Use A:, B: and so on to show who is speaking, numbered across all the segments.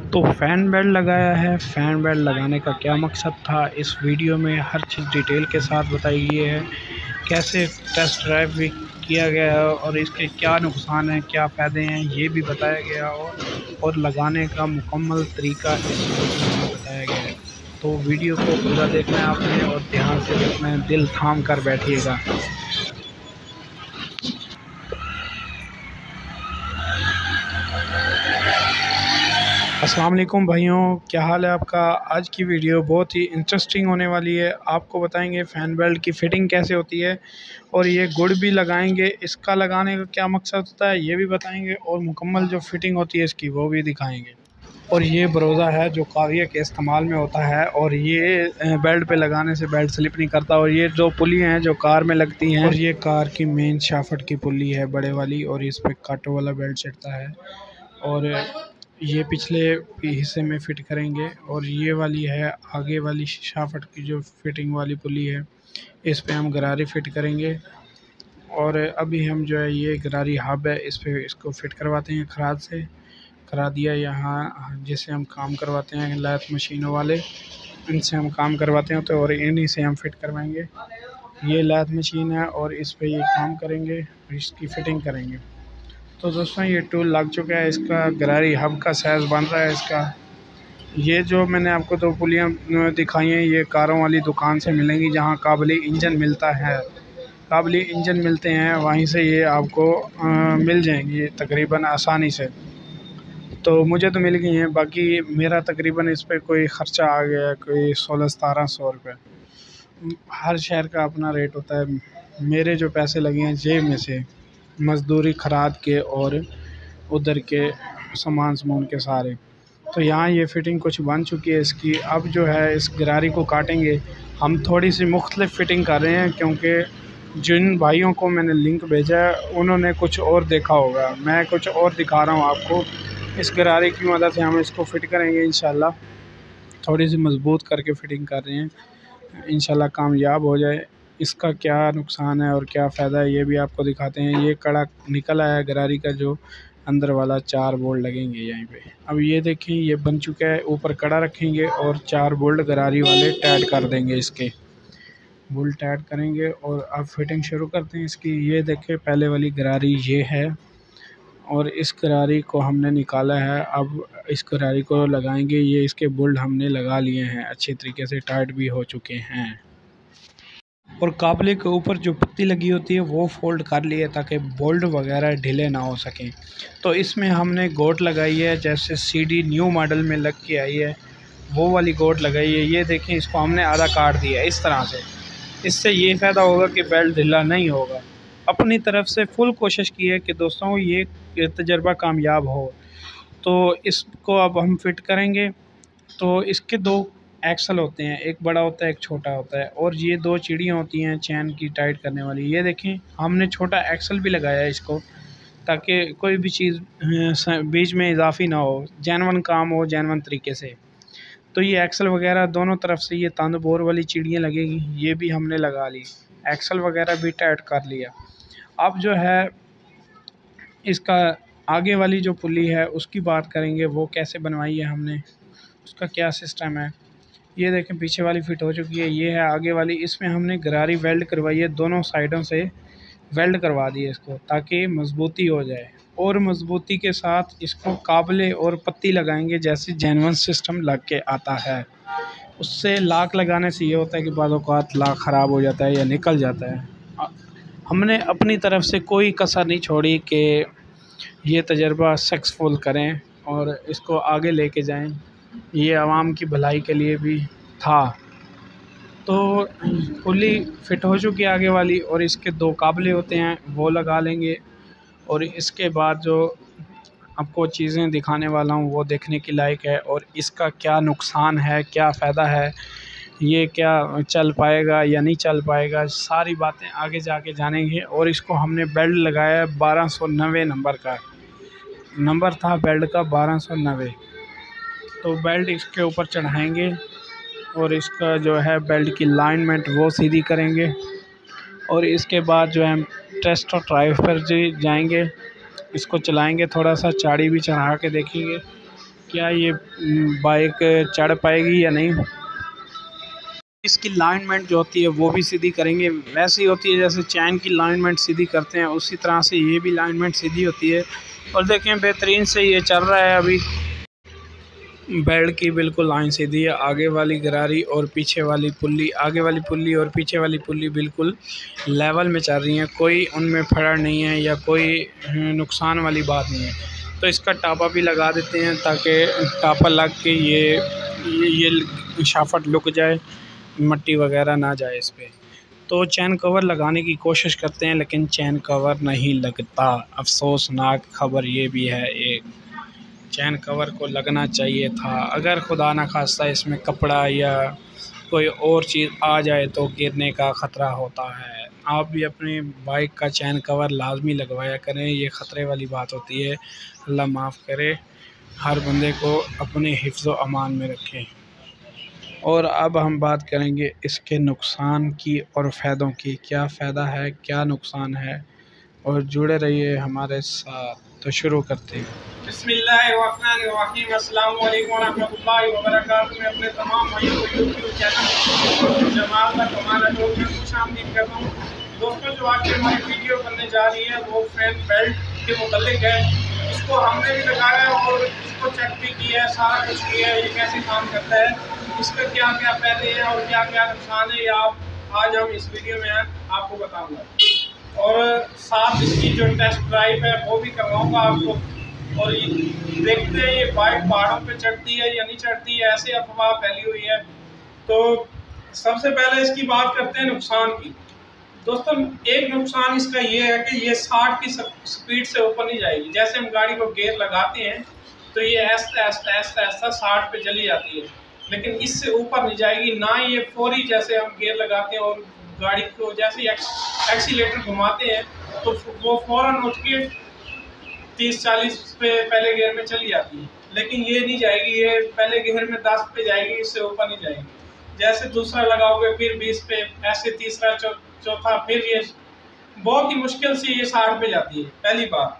A: तो fan belt लगाया है। फ़ैन बेल्ट लगाने का क्या मकसद था, इस वीडियो में हर चीज़ डिटेल के साथ बताई गई है। कैसे टेस्ट ड्राइव भी किया गया है और इसके क्या नुकसान हैं, क्या फ़ायदे हैं, ये भी बताया गया और लगाने का मुकम्मल तरीका इस वीडियो में बताया गया है। तो वीडियो को पूरा देखना है आपने और ध्यान से देखना है, दिल थाम कर बैठिएगा। अस्सलाम वालेकुम भाइयों, क्या हाल है आपका। आज की वीडियो बहुत ही इंटरेस्टिंग होने वाली है। आपको बताएंगे फ़ैन बेल्ट की फ़िटिंग कैसे होती है और ये गुड भी लगाएंगे, इसका लगाने का क्या मकसद होता है ये भी बताएंगे और मुकम्मल जो फ़िटिंग होती है इसकी वो भी दिखाएंगे। और ये बरोज़ा है जो कारिया के इस्तेमाल में होता है और ये बेल्ट पे लगाने से बेल्ट स्लिप नहीं करता। और ये जो पुलियाँ हैं जो कार में लगती हैं, और ये कार की मेन शाफ्ट की पुली है बड़े वाली, और इस पे कांटों वाला बेल्ट चढ़ता है। और ये पिछले हिस्से में फ़िट करेंगे और ये वाली है आगे वाली शाफ्ट की जो फिटिंग वाली पुली है, इस पे हम गरारे फ़िट करेंगे। और अभी हम जो है ये गरारी हब है, इस पे इसको फ़िट करवाते हैं खराद से। करा दिया यहाँ जिससे हम काम करवाते हैं लैथ मशीनों वाले, इनसे हम काम करवाते हैं तो और इन्हीं से हम फ़िट करवाएंगे। ये लैथ मशीन है और इस पे ये काम करेंगे, इसकी फ़िटिंग करेंगे। तो दोस्तों ये टूल लग चुका है, इसका गरारी हब का साइज़ बन रहा है इसका। ये जो मैंने आपको दो पुलियाँ दिखाई हैं ये कारों वाली दुकान से मिलेंगी, जहाँ काबली इंजन मिलता है। काबली इंजन मिलते हैं वहीं से ये आपको मिल जाएंगी तकरीबन आसानी से। तो मुझे तो मिल गई हैं, बाकी मेरा तकरीबन इस पे कोई ख़र्चा आ गया है कोई 1600-1700 रुपये। हर शहर का अपना रेट होता है। मेरे जो पैसे लगे हैं जेब में से, मज़दूरी खराद के और उधर के सामान के सारे। तो यहाँ ये फ़िटिंग कुछ बन चुकी है इसकी। अब जो है इस गरारी को काटेंगे। हम थोड़ी सी मुख्तलिफ़ फ़िटिंग कर रहे हैं क्योंकि जिन भाइयों को मैंने लिंक भेजा है उन्होंने कुछ और देखा होगा, मैं कुछ और दिखा रहा हूँ आपको। इस गरारे की मदद से हम इसको फ़िट करेंगे इंशाल्लाह। थोड़ी सी मज़बूत करके फ़िटिंग कर रहे हैं, इंशाल्लाह कामयाब हो जाए। इसका क्या नुकसान है और क्या फ़ायदा है ये भी आपको दिखाते हैं। ये कड़ा निकल आया है गरारी का, जो अंदर वाला 4 बोल्ट लगेंगे यहीं पे। अब ये देखें ये बन चुका है, ऊपर कड़ा रखेंगे और 4 बोल्ट गरारी वाले टाइट कर देंगे, इसके बोल्ट टाइट करेंगे। और अब फिटिंग शुरू करते हैं इसकी। ये देखें पहले वाली गरारी ये है और इस गरारी को हमने निकाला है। अब इस गरारी को लगाएंगे। ये इसके बोल्ट हमने लगा लिए हैं, अच्छे तरीके से टाइट भी हो चुके हैं। और काबले के ऊपर जो पत्ती लगी होती है वो फ़ोल्ड कर लिए ताकि बोल्ट वगैरह ढीले ना हो सकें। तो इसमें हमने गोट लगाई है, जैसे सीडी न्यू मॉडल में लग के आई है वो वाली गोट लगाई है। ये देखें इसको हमने आधा काट दिया है इस तरह से। इससे ये फ़ायदा होगा कि बेल्ट ढीला नहीं होगा। अपनी तरफ से फुल कोशिश की है कि दोस्तों ये तजर्बा कामयाब हो। तो इसको अब हम फिट करेंगे। तो इसके दो एक्सल होते हैं, एक बड़ा होता है एक छोटा होता है, और ये दो चिड़ियाँ होती हैं चैन की टाइट करने वाली। ये देखें हमने छोटा एक्सल भी लगाया है इसको, ताकि कोई भी चीज़ बीच में इजाफी ना हो, जेनवन काम हो जेनवन तरीके से। तो ये एक्सल वगैरह दोनों तरफ से ये तंद बोर वाली चिड़ियाँ लगेगी, ये भी हमने लगा ली। एक्सल वगैरह भी टाइट कर लिया। अब जो है इसका आगे वाली जो पुली है उसकी बात करेंगे, वो कैसे बनवाई है हमने, उसका क्या सिस्टम है। ये देखें पीछे वाली फिट हो चुकी है, ये है आगे वाली। इसमें हमने गरारी वेल्ड करवाई है, दोनों साइडों से वेल्ड करवा दी है इसको ताकि मजबूती हो जाए। और मजबूती के साथ इसको काबले और पत्ती लगाएंगे जैसे जेनवन सिस्टम लग के आता है। उससे लाक लगाने से ये होता है कि बाद औक़ात लाक ख़राब हो जाता है या निकल जाता है। हमने अपनी तरफ से कोई कसर नहीं छोड़ी कि ये तजर्बा सक्सेसफुल करें और इसको आगे लेके जाएं। ये आवाम की भलाई के लिए भी था। तो पुली फिट हो चुकी है आगे वाली, और इसके दो काबले होते हैं वो लगा लेंगे। और इसके बाद जो आपको चीज़ें दिखाने वाला हूँ वो देखने की लायक है, और इसका क्या नुकसान है क्या फ़ायदा है, ये क्या चल पाएगा या नहीं चल पाएगा, सारी बातें आगे जाके जानेंगे। और इसको हमने बेल्ट लगाया है 1290 नंबर का, नंबर था बेल्ट का 1290। तो बेल्ट इसके ऊपर चढ़ाएंगे और इसका जो है बेल्ट की लाइनमेंट वो सीधी करेंगे। और इसके बाद जो है हम टेस्ट और ड्राइव पर जाएंगे, इसको चलाएंगे, थोड़ा सा चाड़ी भी चढ़ा के देखेंगे क्या ये बाइक चढ़ पाएगी या नहीं। इसकी लाइनमेंट जो होती है वो भी सीधी करेंगे, वैसी होती है जैसे चैन की लाइनमेंट सीधी करते हैं, उसी तरह से ये भी लाइनमेंट सीधी होती है। और देखें बेहतरीन से ये चल रहा है। अभी बेल्ट की बिल्कुल लाइन सीधी है, आगे वाली गरारी और पीछे वाली पुल्ली, आगे वाली पुल्ली और पीछे वाली पुल्ली बिल्कुल लेवल में चल रही हैं, कोई उनमें फड़ा नहीं है या कोई नुकसान वाली बात नहीं है। तो इसका टापा भी लगा देते हैं ताकि टापा लग के ये शाफट लुक जाए, मट्टी वगैरह ना जाए इस पर। तो चैन कवर लगाने की कोशिश करते हैं लेकिन चैन कवर नहीं लगता। अफसोसनाक खबर ये भी है, एक चैन कवर को लगना चाहिए था। अगर खुदा न खास्ता इसमें कपड़ा या कोई और चीज़ आ जाए तो गिरने का ख़तरा होता है। आप भी अपनी बाइक का चैन कवर लाजमी लगवाया करें, ये ख़तरे वाली बात होती है। अल्लाह माफ़ करे, हर बंदे को अपने हिफ्ज़ व अमान में रखें। और अब हम बात करेंगे इसके नुकसान की और फ़ायदों की, क्या फ़ायदा है क्या नुकसान है, और जुड़े रहिए हमारे साथ। तो शुरू करते हैं। बिस्मिल्लाहिर्रहमानिर्रहीम, अस्सलाम वालेकुम वरहमतुल्लाहि वबरकातुहू। मैं अपने तमाम भाइयों को यूट्यूब चैनल जमाल का कमाल में खुशामदीद करता हूँ। दोस्तों, जो आज की हमारी वीडियो बनने जा रही है वो फैन बेल्ट के मुतालिक है। इसको हमने भी लगाया है और इसको चेक भी किया है, सारा कुछ किया है, ये कैसे काम करता है, इसका क्या क्या फ़ायदे हैं और क्या क्या नुकसान है, ये आज हम इस वीडियो में आपको बताऊँगा। और साथ इसकी जो टेस्ट ड्राइव है वो भी करवाऊंगा आपको। और देखते हैं ये बाइक पहाड़ों पे चढ़ती है या नहीं चढ़ती है, ऐसे अफवाह फैली हुई है। तो सबसे पहले इसकी बात करते हैं नुकसान की। दोस्तों, एक नुकसान इसका ये है कि ये 60 की स्पीड से ऊपर नहीं जाएगी। जैसे हम गाड़ी को गेयर लगाते हैं तो ये ऐसा 60 पे चली जाती है, लेकिन इससे ऊपर नहीं जाएगी। ना ये फौरी जैसे हम गेयर लगाते हैं और गाड़ी को जैसे एक्सीलेटर घुमाते हैं तो वो फ़ौरन उठ के 30-40 पे पहले गियर में चली जाती है, लेकिन ये नहीं जाएगी, ये पहले गियर में 10 पे जाएगी, इससे ऊपर नहीं जाएगी। जैसे दूसरा लगाओगे फिर 20 पे, ऐसे तीसरा चौथा, फिर ये बहुत ही मुश्किल से ये 60 पे जाती है, पहली बात।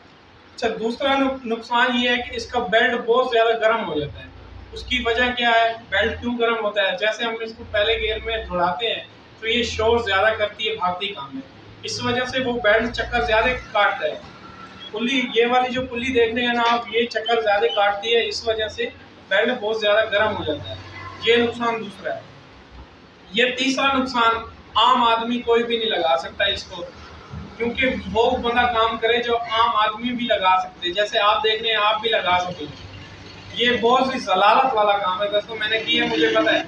A: अच्छा, दूसरा नुकसान ये है कि इसका बेल्ट बहुत ज़्यादा गर्म हो जाता है। उसकी वजह क्या है, बेल्ट क्यों गर्म होता है? जैसे हम इसको पहले गियर में दौड़ाते हैं तो ये शोर ज़्यादा करती है भागती काम में, इस वजह से वो बेल्ट चक्कर ज़्यादा काटता है। पुल्ली, ये वाली जो पुल्ली देख रहे हैं ना आप, ये चक्कर ज़्यादा काटती है, इस वजह से बेल्ट बहुत ज़्यादा गर्म हो जाता है। ये नुकसान दूसरा है। ये तीसरा नुकसान, आम आदमी कोई भी नहीं लगा सकता इसको, क्योंकि वो बंदा काम करे जो आम आदमी भी लगा सकते, जैसे आप देख रहे हैं आप भी लगा सकते। ये बहुत सी जलालत वाला काम है दोस्तों, मैंने किया, मुझे पता है।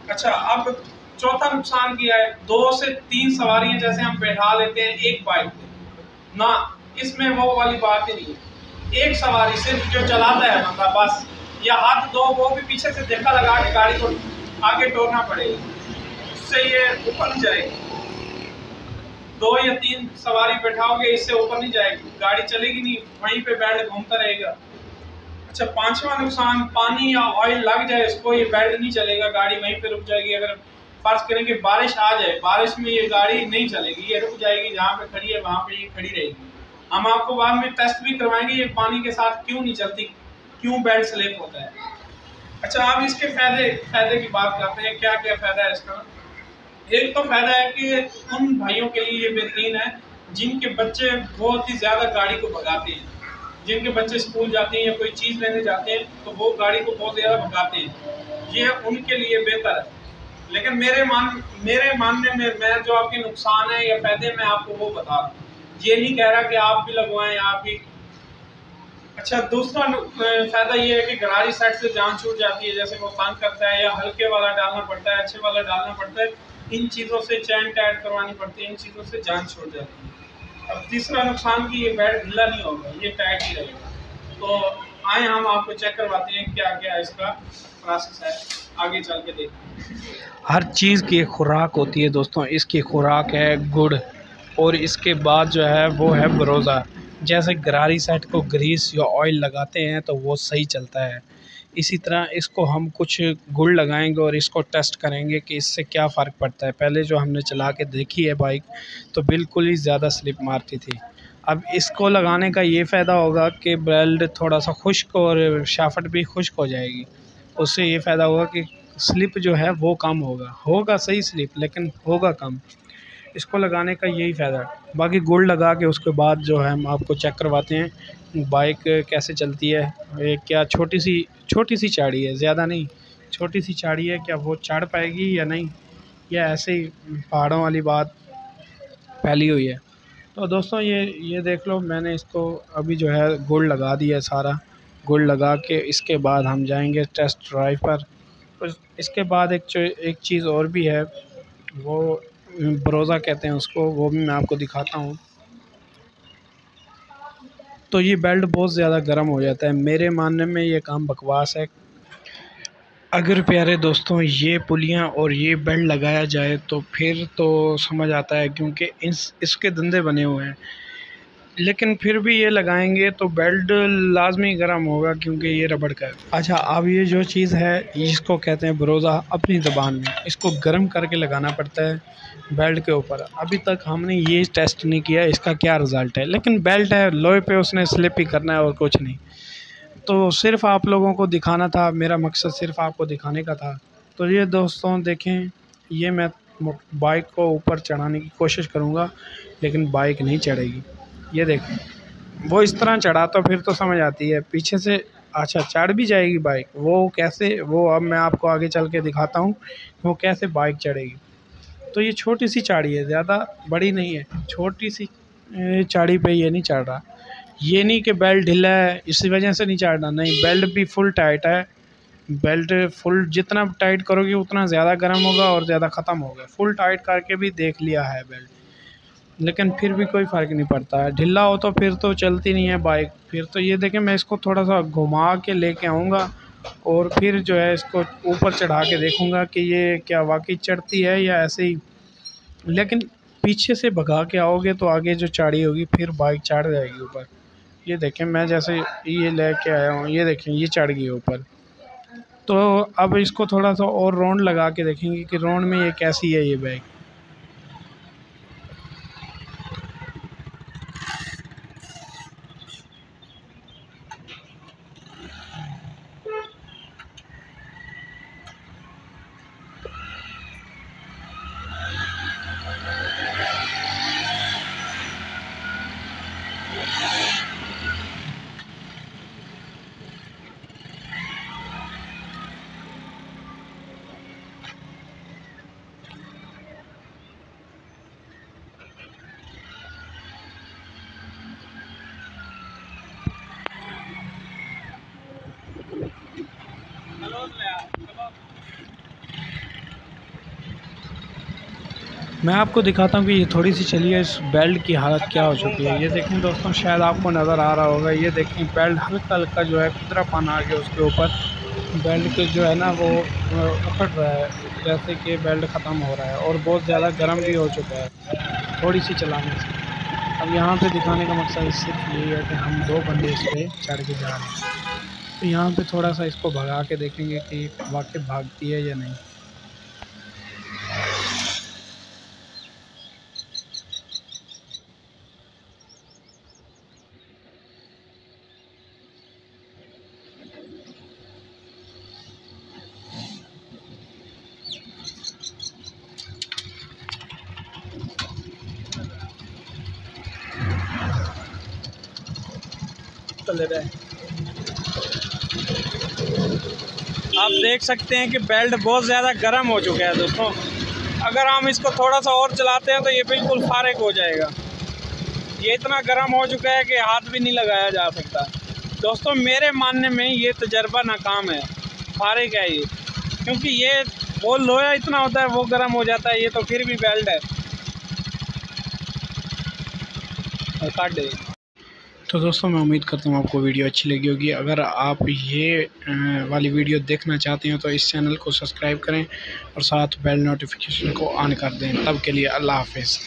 A: अच्छा, अब चौथा नुकसान किया है, 2 से 3 सवारियां जैसे हम बैठा लेते हैं एक बाइक पे ना, इसमें वो वाली बात ही नहीं है। एक सवारी सिर्फ जो चलाता है बंदा बस, या हाथ दो, वो भी पीछे से धक्का लगा के गाड़ी को आगे टोरना पड़ेगा, उससे ये ऊपर नहीं जाएगी। 2 या 3 सवारी बैठाओगे, इससे ऊपर नहीं जाएगी, गाड़ी चलेगी नहीं, वहीं पे बेल्ट घूमता रहेगा। अच्छा, 5वां नुकसान, पानी या ऑयल लग जाए इसको, ये बेल्ट नहीं चलेगा, गाड़ी वहीं पे रुक जाएगी। अगर फर्ज करें कि बारिश आ जाए, बारिश में ये गाड़ी नहीं चलेगी, ये रुक जाएगी, जहाँ पे खड़ी है वहाँ पे ये खड़ी रहेगी। हम आपको बाद में टेस्ट भी करवाएंगे ये पानी के साथ क्यों नहीं चलती, क्यों बेल्ट स्लिप होता है। अच्छा, अब इसके फायदे की बात करते हैं, क्या क्या फ़ायदा है इसका। एक तो फ़ायदा है कि उन भाइयों के लिए ये बेहतरीन है जिनके बच्चे बहुत ही ज़्यादा गाड़ी को भगाते हैं, जिनके बच्चे स्कूल जाते हैं या कोई चीज़ लेने जाते हैं तो वो गाड़ी को बहुत ज़्यादा भगाते हैं, ये उनके लिए बेहतर है। लेकिन मेरे मानने में, मैं जो आपके नुकसान है या फ़ायदे मैं आपको वो बता रहा हूँ, ये नहीं कह रहा कि आप भी लगवाएं, आप भी। अच्छा, दूसरा फ़ायदा ये है कि गरारी साइड से जान छूट जाती है, जैसे वो तंग करता है या हल्के वाला डालना पड़ता है, अच्छे वाला डालना पड़ता है, इन चीज़ों से चैन टाइट करवानी पड़ती है, इन चीज़ों से जान छूट जाती है। अब तीसरा नुकसान कि ये बेल्ट ढीला नहीं होगा, ये टाइट ही रहेगा। तो आए हम आपको चेक करवाते हैं क्या क्या इसका प्रोसेस है, आगे चल के देखते हैं। हर चीज़ की खुराक होती है दोस्तों, इसकी खुराक है गुड़, और इसके बाद जो है वो है भरोसा। जैसे गरारी सेट को ग्रीस या ऑयल लगाते हैं तो वो सही चलता है, इसी तरह इसको हम कुछ गुड़ लगाएंगे और इसको टेस्ट करेंगे कि इससे क्या फ़र्क पड़ता है। पहले जो हमने चला के देखी है बाइक तो बिल्कुल ही ज़्यादा स्लिप मारती थी, अब इसको लगाने का ये फ़ायदा होगा कि बेल्ट थोड़ा सा खुश्क और शाफ्ट भी खुश्क हो जाएगी। उससे ये फ़ायदा होगा कि स्लिप जो है वो कम होगा सही स्लिप, लेकिन होगा कम। इसको लगाने का यही फ़ायदा है। बाकी गुड़ लगा के उसके बाद जो है हम आपको चेक करवाते हैं बाइक कैसे चलती है। क्या छोटी सी चाड़ी है, ज़्यादा नहीं, छोटी सी चाड़ी है, क्या वो चढ़ पाएगी या नहीं, या ऐसे ही पहाड़ों वाली बात फैली हुई है। तो दोस्तों ये देख लो, मैंने इसको अभी जो है गुड़ लगा दिया है सारा। गुड़ लगा के इसके बाद हम जाएंगे टेस्ट ड्राइव पर। इसके बाद एक चीज़ और भी है, वो ब्रोज़ा कहते हैं उसको, वो भी मैं आपको दिखाता हूँ। तो ये बेल्ट बहुत ज़्यादा गर्म हो जाता है, मेरे मानने में ये काम बकवास है। अगर प्यारे दोस्तों ये पुलियाँ और ये बेल्ट लगाया जाए तो फिर तो समझ आता है, क्योंकि इसके धंधे बने हुए हैं। लेकिन फिर भी ये लगाएंगे तो बेल्ट लाजमी गर्म होगा, क्योंकि ये रबड़ का है। अच्छा, अब ये जो चीज़ है इसको कहते हैं ब्रोज़ा अपनी ज़बान में, इसको गर्म करके लगाना पड़ता है बेल्ट के ऊपर। अभी तक हमने ये टेस्ट नहीं किया इसका क्या रिज़ल्ट है, लेकिन बेल्ट है, लोहे पे उसने स्लिप ही करना है और कुछ नहीं। तो सिर्फ़ आप लोगों को दिखाना था, मेरा मकसद सिर्फ़ आपको दिखाने का था। तो ये दोस्तों देखें, ये मैं बाइक को ऊपर चढ़ाने की कोशिश करूँगा, लेकिन बाइक नहीं चढ़ेगी। ये देखें, वो इस तरह चढ़ा तो फिर तो समझ आती है, पीछे से अच्छा चढ़ भी जाएगी बाइक। वो कैसे, वो अब मैं आपको आगे चल के दिखाता हूँ वो कैसे बाइक चढ़ेगी। तो ये छोटी सी चाड़ी है, ज़्यादा बड़ी नहीं है, छोटी सी चाड़ी पे ये नहीं चढ़ रहा। ये नहीं कि बेल्ट ढीला है इसी वजह से नहीं चढ़ रहा, नहीं, बेल्ट भी फुल टाइट है। बेल्ट फुल जितना टाइट करोगे उतना ज़्यादा गर्म होगा और ज़्यादा ख़त्म होगा। फुल टाइट करके भी देख लिया है बेल्ट, लेकिन फिर भी कोई फ़र्क नहीं पड़ता है। ढीला हो तो फिर तो चलती नहीं है बाइक। फिर तो ये देखें, मैं इसको थोड़ा सा घुमा के लेके आऊँगा और फिर जो है इसको ऊपर चढ़ा के देखूँगा कि ये क्या वाकई चढ़ती है या ऐसे ही। लेकिन पीछे से भगा के आओगे तो आगे जो चाड़ी होगी फिर बाइक चढ़ जाएगी ऊपर। ये देखें, मैं जैसे ये लेके आया हूँ, ये देखें ये चढ़ गई ऊपर। तो अब इसको थोड़ा सा और राउंड लगा के देखेंगे कि राउंड में ये कैसी है ये बाइक। मैं आपको दिखाता हूँ कि ये थोड़ी सी चली है, इस बेल्ट की हालत क्या हो चुकी है। ये देखें दोस्तों, शायद आपको नज़र आ रहा होगा, ये देखें बेल्ट हल्का हल्का जो है खुदरापन आ गया उसके ऊपर। बेल्ट के जो है ना वो उखड़ रहा है, जैसे कि बेल्ट ख़त्म हो रहा है और बहुत ज़्यादा गर्म भी हो चुका है थोड़ी सी चलाने से। अब यहाँ पे दिखाने का मकसद सिर्फ यही है कि हम दो बंदे इस पर चढ़ के जा रहे हैं। तो यहाँ पे थोड़ा सा इसको भगा के देखेंगे कि वाकई भागती है या नहीं। आप देख सकते हैं कि बेल्ट बहुत ज़्यादा गर्म हो चुका है दोस्तों। अगर हम इसको थोड़ा सा और चलाते हैं तो ये बिल्कुल फारिग हो जाएगा। ये इतना गर्म हो चुका है कि हाथ भी नहीं लगाया जा सकता। दोस्तों मेरे मानने में ये तजर्बा नाकाम है, फारिग है ये, क्योंकि ये वो लोहा इतना होता है वो गर्म हो जाता है, ये तो फिर भी बेल्ट है। काट दे। तो दोस्तों मैं उम्मीद करता हूँ आपको वीडियो अच्छी लगी होगी। अगर आप ये वाली वीडियो देखना चाहते हैं तो इस चैनल को सब्सक्राइब करें और साथ बेल नोटिफिकेशन को ऑन कर दें। तब के लिए अल्लाह हाफिज़।